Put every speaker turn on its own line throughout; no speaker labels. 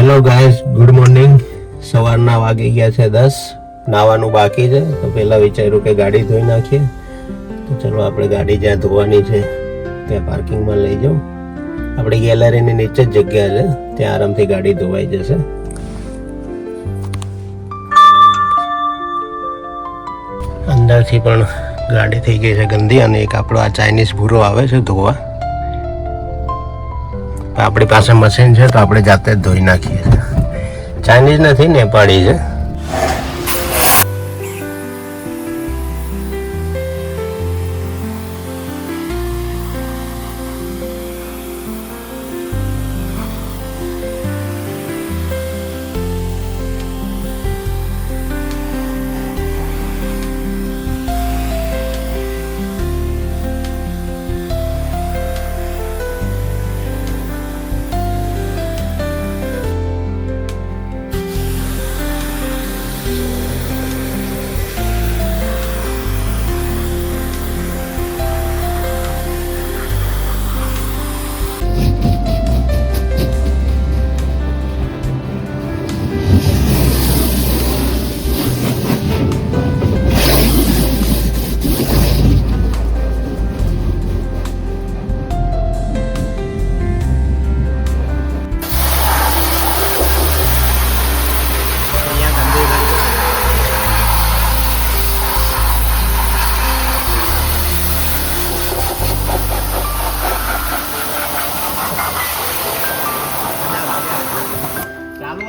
Hello guys, good morning. સવારના વાગી ગયા છે 10. નાવાનું બાકી છે તો પહેલાં વિચાર્યું કે ગાડી ધોઈ નાખીએ. તો ચલો આપણે ગાડી જ્યાં ધોવાની છે ત્યાં પાર્કિંગમાં લઈ જાઉં. આપણી ગેલેરીની નીચે જ જગ્યા છે, ત્યાં આરામથી ગાડી ધોવાઈ જશે. અંદરથી પણ ગાડી થઈ ગઈ છે ગંદી, અને એક આપણો આ ચાઇનીઝ ભૂરો આવે છે ધોવા. આપણી પાસે મશીન છે તો આપણે જાતે જ ધોઈ નાખીએ છીએ. ચાઇનીઝ નથી, નેપાળી છે.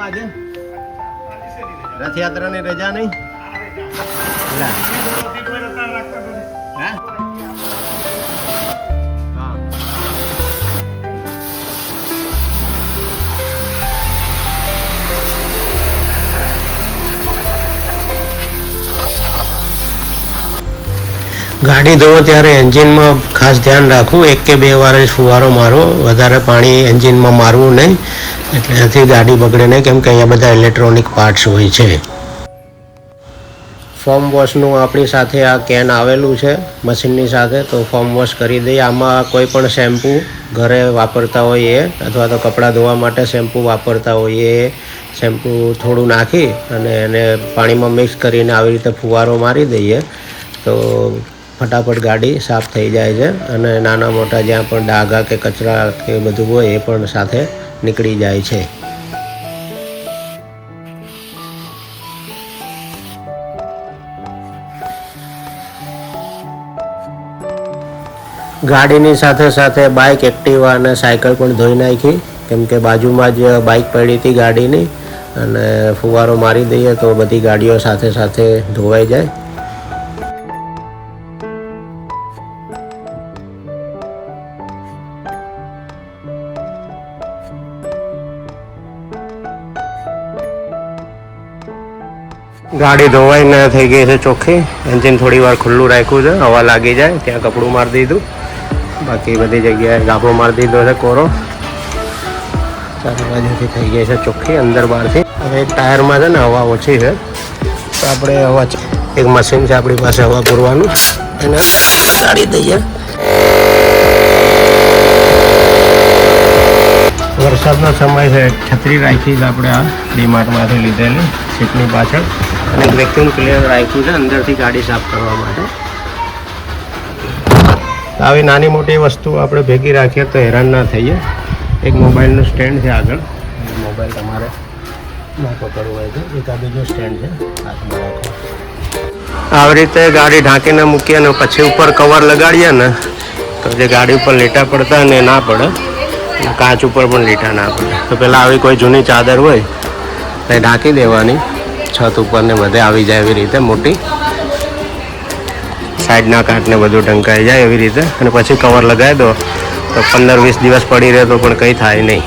આજે રથયાત્રાની રજા નહીં. ગાડી ધોવો ત્યારે એન્જિનમાં ખાસ ધ્યાન રાખવું. 1 કે 2 વાર જ ફુવારો મારો, વધારે પાણી એન્જિનમાં મારવું નહીં, એટલે એનાથી ગાડી બગડે નહીં, કેમ કે અહીંયા બધા ઇલેક્ટ્રોનિક પાર્ટ્સ હોય છે. ફોર્મ વોશનું આપણી સાથે આ કેન આવેલું છે મશીનની સાથે, તો ફોર્મ વોશ કરી દઈએ. આમાં કોઈ પણ શેમ્પૂ ઘરે વાપરતા હોઈએ અથવા તો કપડાં ધોવા માટે શેમ્પૂ વાપરતા હોઈએ, શેમ્પૂ થોડું નાખી અને એને પાણીમાં મિક્સ કરીને આવી રીતે ફુવારો મારી દઈએ તો ફટાફટ ગાડી સાફ થઈ જાય છે, અને નાના મોટા જ્યાં પણ ડાઘા કે કચરા કે બધું હોય એ પણ સાથે નીકળી જાય છે. ગાડીની સાથે સાથે બાઇક, એક્ટિવા અને સાયકલ પણ ધોઈ નાખી, કેમ કે બાજુમાં જ બાઇક પડી હતી ગાડીની, અને ફુવારો મારી દઈએ તો બધી ગાડીઓ સાથે સાથે ધોવાઈ જાય. ગાડી ધોવાઈને થઈ ગઈ છે ચોખ્ખી. એન્જિન થોડી વાર ખુલ્લું રાખ્યું છે, હવા લાગી જાય ત્યાં કપડું મારી દીધું. બાકી બધી જગ્યાએ ગાભો મારી દીધો છે કોરો. ચારે બાજુથી થઈ ગઈ છે ચોખ્ખી, અંદર બહારથી. હવે એક ટાયરમાં છે ને હવા ઓછી છે, તો આપણે હવા, એક મશીન છે આપણી પાસે હવા પૂરવાનું, એને કાઢી દઈએ. વરસાદનો સમય છે, છત્રી રાખી છે આપણે આ ડીમાર્ટમાંથી લીધેલી સીટની પાછળ, અને એક વેક્યુમ ક્લીનર રાખ્યું છે અંદરથી ગાડી સાફ કરવા માટે. આવી નાની મોટી વસ્તુ આપણે ભેગી રાખીએ તો હેરાન ના થઈએ. એક મોબાઈલનું સ્ટેન્ડ છે આગળ, મોબાઈલ તમારે ના પકડવું હોય તો એક આ બીજું સ્ટેન્ડ છે, હાથમાં રાખો. આવી રીતે ગાડી ઢાંકીને મૂકીએ ને પછી ઉપર કવર લગાડીએ ને તો જે ગાડી ઉપર લીટા પડતા ને ના પડે, કાચ ઉપર પણ લીટા ના પડે. તો પહેલાં આવી કોઈ જૂની ચાદર હોય તો ઢાંકી દેવાની, છત ઉપર ને બધે આવી જાય એવી રીતે મોટી, સાઈડના કાચને બધું ઢંકાઈ જાય એવી રીતે, અને પછી કવર લગાવી દો તો 15-20 દિવસ પડી રહે તો પણ કંઈ થાય નહીં.